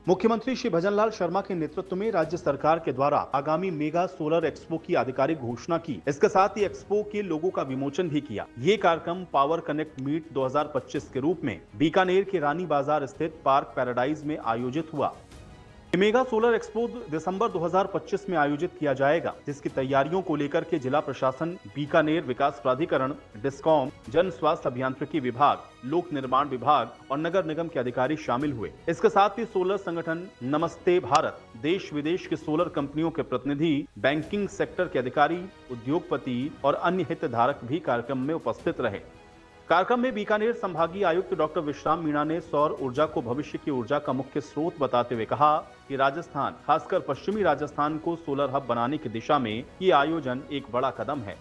मुख्यमंत्री श्री भजनलाल शर्मा के नेतृत्व में राज्य सरकार के द्वारा आगामी मेगा सोलर एक्सपो की आधिकारिक घोषणा की। इसके साथ ही एक्सपो के लोगो का विमोचन भी किया। ये कार्यक्रम पावर कनेक्ट मीट 2025 के रूप में बीकानेर के रानी बाजार स्थित पार्क पैराडाइज में आयोजित हुआ। मेगा सोलर एक्सपो दिसंबर 2025 में आयोजित किया जाएगा, जिसकी तैयारियों को लेकर के जिला प्रशासन, बीकानेर विकास प्राधिकरण, डिस्कॉम, जन स्वास्थ्य अभियांत्रिकी विभाग, लोक निर्माण विभाग और नगर निगम के अधिकारी शामिल हुए। इसके साथ ही सोलर संगठन नमस्ते भारत, देश विदेश के सोलर कंपनियों के प्रतिनिधि, बैंकिंग सेक्टर के अधिकारी, उद्योगपति और अन्य हितधारक भी कार्यक्रम में उपस्थित रहे। कार्यक्रम में बीकानेर संभागीय आयुक्त डॉक्टर विश्राम मीणा ने सौर ऊर्जा को भविष्य की ऊर्जा का मुख्य स्रोत बताते हुए कहा कि राजस्थान, खासकर पश्चिमी राजस्थान को सोलर हब बनाने की दिशा में ये आयोजन एक बड़ा कदम है।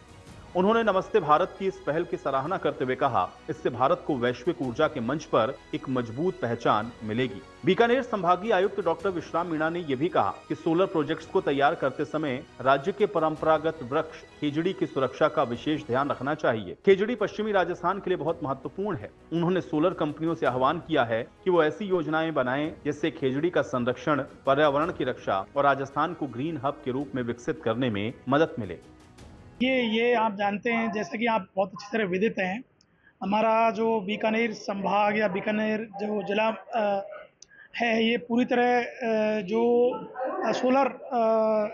उन्होंने नमस्ते भारत की इस पहल की सराहना करते हुए कहा, इससे भारत को वैश्विक ऊर्जा के मंच पर एक मजबूत पहचान मिलेगी। बीकानेर संभागीय आयुक्त डॉक्टर विश्राम मीणा ने यह भी कहा कि सोलर प्रोजेक्ट्स को तैयार करते समय राज्य के परंपरागत वृक्ष खेजड़ी की सुरक्षा का विशेष ध्यान रखना चाहिए। खेजड़ी पश्चिमी राजस्थान के लिए बहुत महत्वपूर्ण है। उन्होंने सोलर कंपनियों से आह्वान किया है कि वो ऐसी योजनाएं बनाएं जिससे खेजड़ी का संरक्षण, पर्यावरण की रक्षा और राजस्थान को ग्रीन हब के रूप में विकसित करने में मदद मिले। ये आप जानते हैं, जैसे कि आप बहुत अच्छी तरह विदित हैं, हमारा जो बीकानेर संभाग या बीकानेर जो जिला है, ये पूरी तरह जो सोलर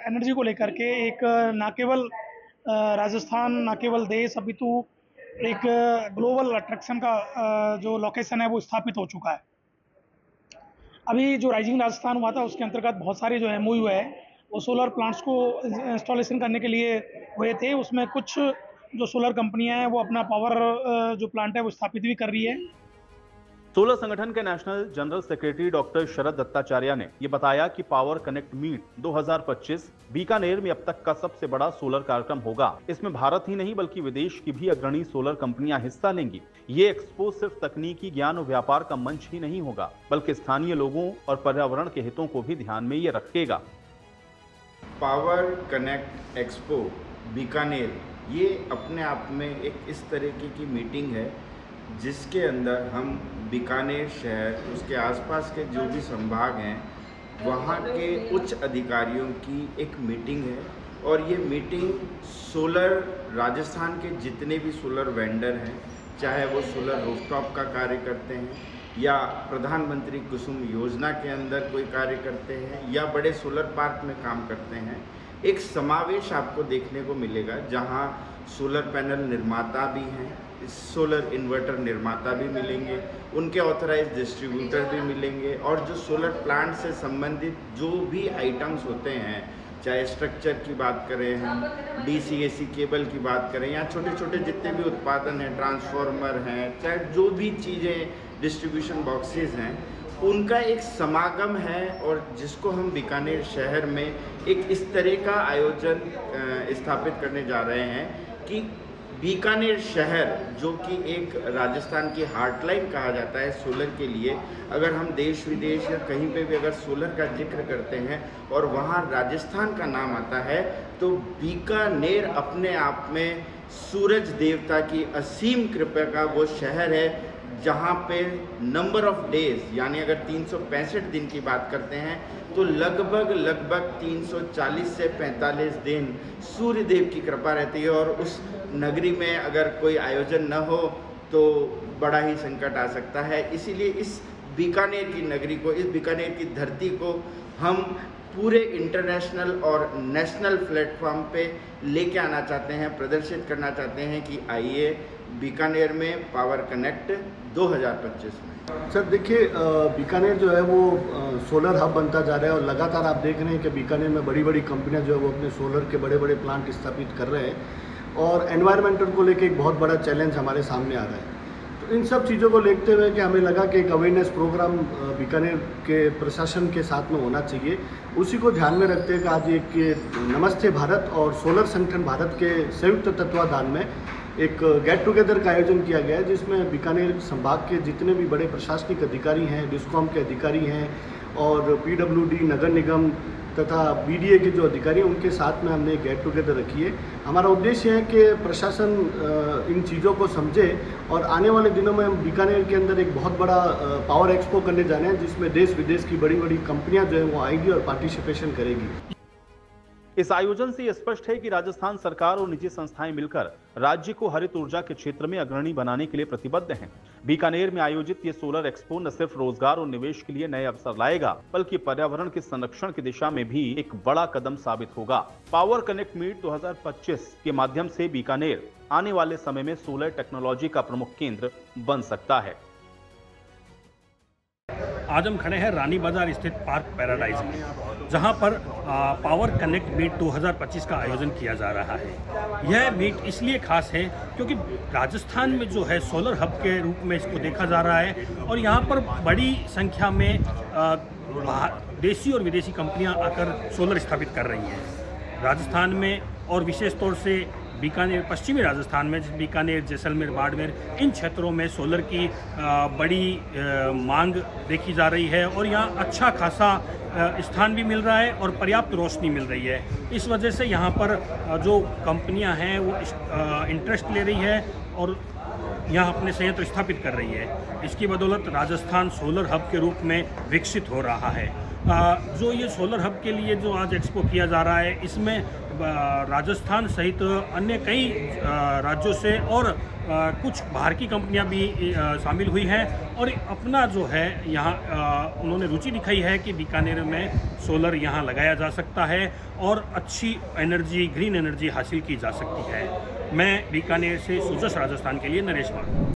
एनर्जी को लेकर के एक न केवल राजस्थान, न केवल देश, अपितु एक ग्लोबल अट्रैक्शन का जो लोकेशन है वो स्थापित हो चुका है। अभी जो राइजिंग राजस्थान हुआ था उसके अंतर्गत बहुत सारे जो एमओयू है वो सोलर प्लांट्स को इंस्टॉलेशन करने के लिए हुए थे। उसमें कुछ जो सोलर कंपनियां हैं वो अपना पावर जो प्लांट है वो स्थापित भी कर रही है। सोलर संगठन के नेशनल जनरल सेक्रेटरी डॉक्टर शरद दत्ताचार्य ने यह बताया कि पावर कनेक्ट मीट 2025 बीकानेर में अब तक का सबसे बड़ा सोलर कार्यक्रम होगा। इसमें भारत ही नहीं बल्कि विदेश की भी अग्रणी सोलर कंपनियां हिस्सा लेंगी। ये एक्सपो सिर्फ तकनीकी ज्ञान और व्यापार का मंच ही नहीं होगा, बल्कि स्थानीय लोगों और पर्यावरण के हितों को भी ध्यान में ये रखेगा। पावर कनेक्ट एक्सपो बीकानेर ये अपने आप में एक इस तरीके की मीटिंग है जिसके अंदर हम बीकानेर शहर, उसके आसपास के जो भी संभाग हैं, वहाँ के उच्च अधिकारियों की एक मीटिंग है। और ये मीटिंग सोलर, राजस्थान के जितने भी सोलर वेंडर हैं, चाहे वो सोलर रूफटॉप का कार्य करते हैं या प्रधानमंत्री कुसुम योजना के अंदर कोई कार्य करते हैं या बड़े सोलर पार्क में काम करते हैं, एक समावेश आपको देखने को मिलेगा जहां सोलर पैनल निर्माता भी हैं, सोलर इन्वर्टर निर्माता भी मिलेंगे, उनके ऑथराइज्ड डिस्ट्रीब्यूटर भी मिलेंगे और जो सोलर प्लांट से संबंधित जो भी आइटम्स होते हैं, चाहे स्ट्रक्चर की बात करें हम, डीसी-एसी केबल की बात करें या छोटे छोटे जितने भी उत्पादन हैं, ट्रांसफार्मर हैं, चाहे जो भी चीज़ें डिस्ट्रीब्यूशन बॉक्सेस हैं, उनका एक समागम है। और जिसको हम बीकानेर शहर में एक इस तरह का आयोजन स्थापित करने जा रहे हैं कि बीकानेर शहर, जो कि एक राजस्थान की हार्टलाइन कहा जाता है सोलर के लिए, अगर हम देश विदेश या कहीं पे भी अगर सोलर का जिक्र करते हैं और वहाँ राजस्थान का नाम आता है तो बीकानेर अपने आप में सूरज देवता की असीम कृपा का वो शहर है जहाँ पे नंबर ऑफ डेज, यानी अगर 365 दिन की बात करते हैं तो लगभग 340 से 45 दिन सूर्य देव की कृपा रहती है। और उस नगरी में अगर कोई आयोजन न हो तो बड़ा ही संकट आ सकता है। इसीलिए इस बीकानेर की नगरी को, इस बीकानेर की धरती को हम पूरे इंटरनेशनल और नेशनल प्लेटफॉर्म पे लेके आना चाहते हैं, प्रदर्शित करना चाहते हैं कि आइए बीकानेर में पावर कनेक्ट 2025 में। सर देखिए, बीकानेर जो है वो सोलर हब बनता जा रहा है और लगातार आप देख रहे हैं कि बीकानेर में बड़ी बड़ी कंपनियां जो है वो अपने सोलर के बड़े बड़े प्लांट स्थापित कर रहे हैं और एनवायरमेंटल को लेके एक बहुत बड़ा चैलेंज हमारे सामने आ रहा है। तो इन सब चीज़ों को देखते हुए कि हमें लगा कि एक अवेयरनेस प्रोग्राम बीकानेर के प्रशासन के साथ में होना चाहिए, उसी को ध्यान में रखते हुए आज एक नमस्ते भारत और सोलर संगठन भारत के संयुक्त तत्वाधान में एक गेट टुगेदर का आयोजन किया गया है, जिसमें बीकानेर संभाग के जितने भी बड़े प्रशासनिक अधिकारी हैं, डिस्कॉम के अधिकारी हैं और PWD, नगर निगम तथा BDA के जो अधिकारी हैं उनके साथ में हमने गेट टुगेदर रखी है। हमारा उद्देश्य है कि प्रशासन इन चीज़ों को समझे और आने वाले दिनों में हम बीकानेर के अंदर एक बहुत बड़ा पावर एक्सपो करने जा रहे हैं, जिसमें देश विदेश की बड़ी बड़ी कंपनियां जो है वो आएगी और पार्टिसिपेशन करेगी। इस आयोजन से यह स्पष्ट है कि राजस्थान सरकार और निजी संस्थाएं मिलकर राज्य को हरित ऊर्जा के क्षेत्र में अग्रणी बनाने के लिए प्रतिबद्ध हैं। बीकानेर में आयोजित ये सोलर एक्सपो न सिर्फ रोजगार और निवेश के लिए नए अवसर लाएगा, बल्कि पर्यावरण के संरक्षण की दिशा में भी एक बड़ा कदम साबित होगा। पावर कनेक्ट मीट 2025 के माध्यम से बीकानेर आने वाले समय में सोलर टेक्नोलॉजी का प्रमुख केंद्र बन सकता है। आज हम खड़े हैं रानी बाजार स्थित पार्क पैराडाइज में, जहां पर पावर कनेक्ट मीट 2025 का आयोजन किया जा रहा है। यह मीट इसलिए खास है क्योंकि राजस्थान में जो है सोलर हब के रूप में इसको देखा जा रहा है और यहां पर बड़ी संख्या में देशी और विदेशी कंपनियां आकर सोलर स्थापित कर रही हैं। राजस्थान में और विशेष तौर से बीकानेर, पश्चिमी राजस्थान में बीकानेर, जैसलमेर, बाड़मेर, इन क्षेत्रों में सोलर की बड़ी मांग देखी जा रही है और यहाँ अच्छा खासा स्थान भी मिल रहा है और पर्याप्त रोशनी मिल रही है। इस वजह से यहाँ पर जो कंपनियाँ हैं वो इंटरेस्ट ले रही है और यहाँ अपने संयंत्र स्थापित कर रही है। इसकी बदौलत राजस्थान सोलर हब के रूप में विकसित हो रहा है। जो ये सोलर हब के लिए जो आज एक्सपो किया जा रहा है, इसमें राजस्थान सहित अन्य कई राज्यों से और कुछ बाहर की कंपनियां भी शामिल हुई हैं और अपना जो है यहाँ उन्होंने रुचि दिखाई है कि बीकानेर में सोलर यहाँ लगाया जा सकता है और अच्छी एनर्जी, ग्रीन एनर्जी हासिल की जा सकती है। मैं बीकानेर से सुजस राजस्थान के लिए नरेश मान।